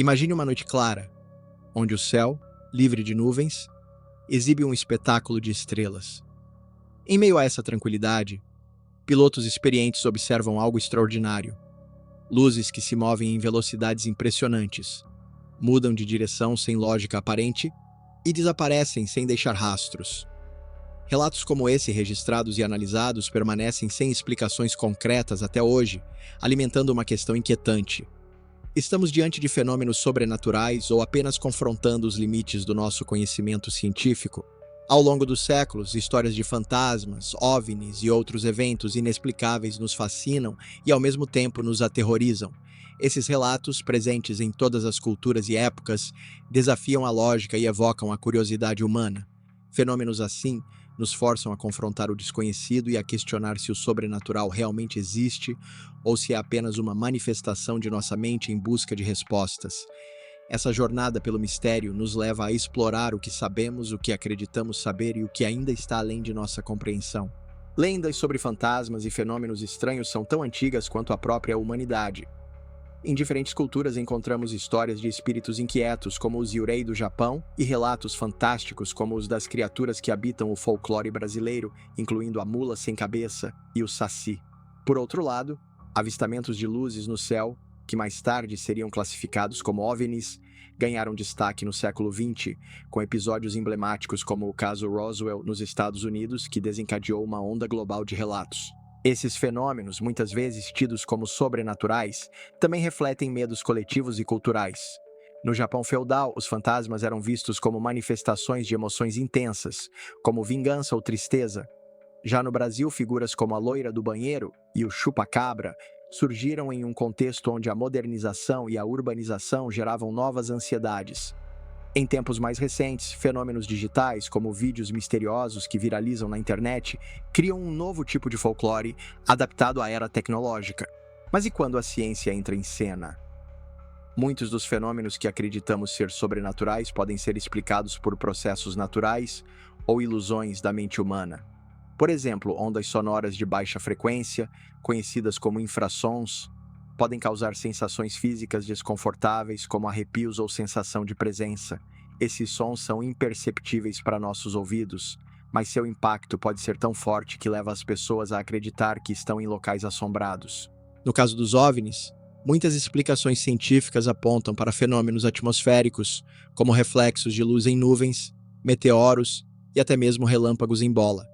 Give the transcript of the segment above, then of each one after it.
Imagine uma noite clara, onde o céu, livre de nuvens, exibe um espetáculo de estrelas. Em meio a essa tranquilidade, pilotos experientes observam algo extraordinário. Luzes que se movem em velocidades impressionantes, mudam de direção sem lógica aparente e desaparecem sem deixar rastros. Relatos como esse, registrados e analisados, permanecem sem explicações concretas até hoje, alimentando uma questão inquietante. Estamos diante de fenômenos sobrenaturais ou apenas confrontando os limites do nosso conhecimento científico? Ao longo dos séculos, histórias de fantasmas, OVNIs e outros eventos inexplicáveis nos fascinam e, ao mesmo tempo, nos aterrorizam. Esses relatos, presentes em todas as culturas e épocas, desafiam a lógica e evocam a curiosidade humana. Fenômenos assim nos forçam a confrontar o desconhecido e a questionar se o sobrenatural realmente existe ou se é apenas uma manifestação de nossa mente em busca de respostas. Essa jornada pelo mistério nos leva a explorar o que sabemos, o que acreditamos saber e o que ainda está além de nossa compreensão. Lendas sobre fantasmas e fenômenos estranhos são tão antigas quanto a própria humanidade. Em diferentes culturas encontramos histórias de espíritos inquietos, como os Yurei do Japão, e relatos fantásticos, como os das criaturas que habitam o folclore brasileiro, incluindo a mula sem cabeça e o saci. Por outro lado, avistamentos de luzes no céu, que mais tarde seriam classificados como OVNIs, ganharam destaque no século XX, com episódios emblemáticos como o caso Roswell nos Estados Unidos, que desencadeou uma onda global de relatos. Esses fenômenos, muitas vezes tidos como sobrenaturais, também refletem medos coletivos e culturais. No Japão feudal, os fantasmas eram vistos como manifestações de emoções intensas, como vingança ou tristeza. Já no Brasil, figuras como a loira do banheiro e o chupa-cabra surgiram em um contexto onde a modernização e a urbanização geravam novas ansiedades. Em tempos mais recentes, fenômenos digitais, como vídeos misteriosos que viralizam na internet, criam um novo tipo de folclore adaptado à era tecnológica. Mas e quando a ciência entra em cena? Muitos dos fenômenos que acreditamos ser sobrenaturais podem ser explicados por processos naturais ou ilusões da mente humana. Por exemplo, ondas sonoras de baixa frequência, conhecidas como infrassons, podem causar sensações físicas desconfortáveis, como arrepios ou sensação de presença. Esses sons são imperceptíveis para nossos ouvidos, mas seu impacto pode ser tão forte que leva as pessoas a acreditar que estão em locais assombrados. No caso dos OVNIs, muitas explicações científicas apontam para fenômenos atmosféricos, como reflexos de luz em nuvens, meteoros e até mesmo relâmpagos em bola.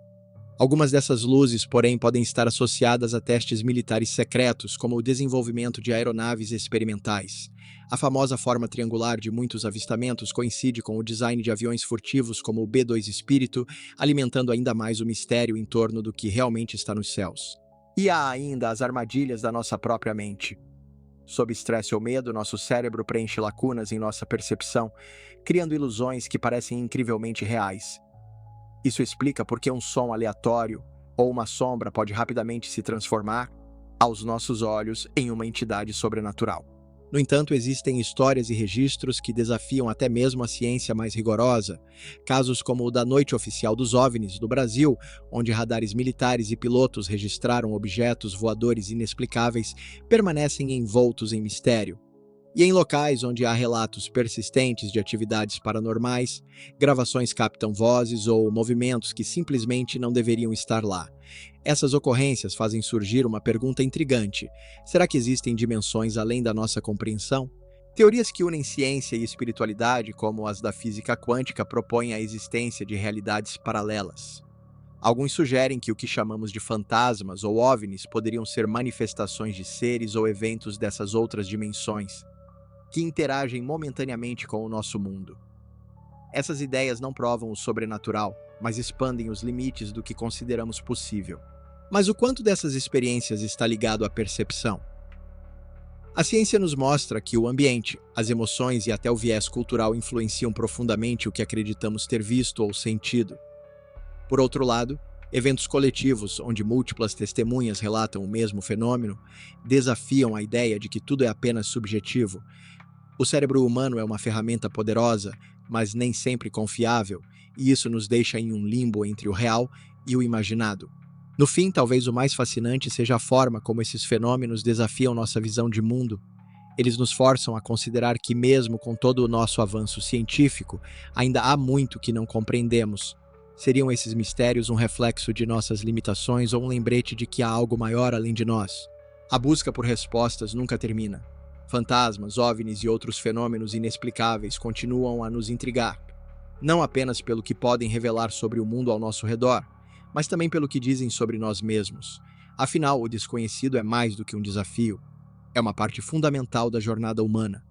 Algumas dessas luzes, porém, podem estar associadas a testes militares secretos, como o desenvolvimento de aeronaves experimentais. A famosa forma triangular de muitos avistamentos coincide com o design de aviões furtivos como o B-2 Espírito, alimentando ainda mais o mistério em torno do que realmente está nos céus. E há ainda as armadilhas da nossa própria mente. Sob estresse ou medo, nosso cérebro preenche lacunas em nossa percepção, criando ilusões que parecem incrivelmente reais. Isso explica por que um som aleatório ou uma sombra pode rapidamente se transformar, aos nossos olhos, em uma entidade sobrenatural. No entanto, existem histórias e registros que desafiam até mesmo a ciência mais rigorosa. Casos como o da Noite Oficial dos OVNIs do Brasil, onde radares militares e pilotos registraram objetos voadores inexplicáveis, permanecem envoltos em mistério. E em locais onde há relatos persistentes de atividades paranormais, gravações captam vozes ou movimentos que simplesmente não deveriam estar lá. Essas ocorrências fazem surgir uma pergunta intrigante: será que existem dimensões além da nossa compreensão? Teorias que unem ciência e espiritualidade, como as da física quântica, propõem a existência de realidades paralelas. Alguns sugerem que o que chamamos de fantasmas ou OVNIs poderiam ser manifestações de seres ou eventos dessas outras dimensões, que interagem momentaneamente com o nosso mundo. Essas ideias não provam o sobrenatural, mas expandem os limites do que consideramos possível. Mas o quanto dessas experiências está ligado à percepção? A ciência nos mostra que o ambiente, as emoções e até o viés cultural influenciam profundamente o que acreditamos ter visto ou sentido. Por outro lado, eventos coletivos, onde múltiplas testemunhas relatam o mesmo fenômeno, desafiam a ideia de que tudo é apenas subjetivo. O cérebro humano é uma ferramenta poderosa, mas nem sempre confiável, e isso nos deixa em um limbo entre o real e o imaginado. No fim, talvez o mais fascinante seja a forma como esses fenômenos desafiam nossa visão de mundo. Eles nos forçam a considerar que, mesmo com todo o nosso avanço científico, ainda há muito que não compreendemos. Seriam esses mistérios um reflexo de nossas limitações ou um lembrete de que há algo maior além de nós? A busca por respostas nunca termina. Fantasmas, OVNIs e outros fenômenos inexplicáveis continuam a nos intrigar, não apenas pelo que podem revelar sobre o mundo ao nosso redor, mas também pelo que dizem sobre nós mesmos. Afinal, o desconhecido é mais do que um desafio, é uma parte fundamental da jornada humana.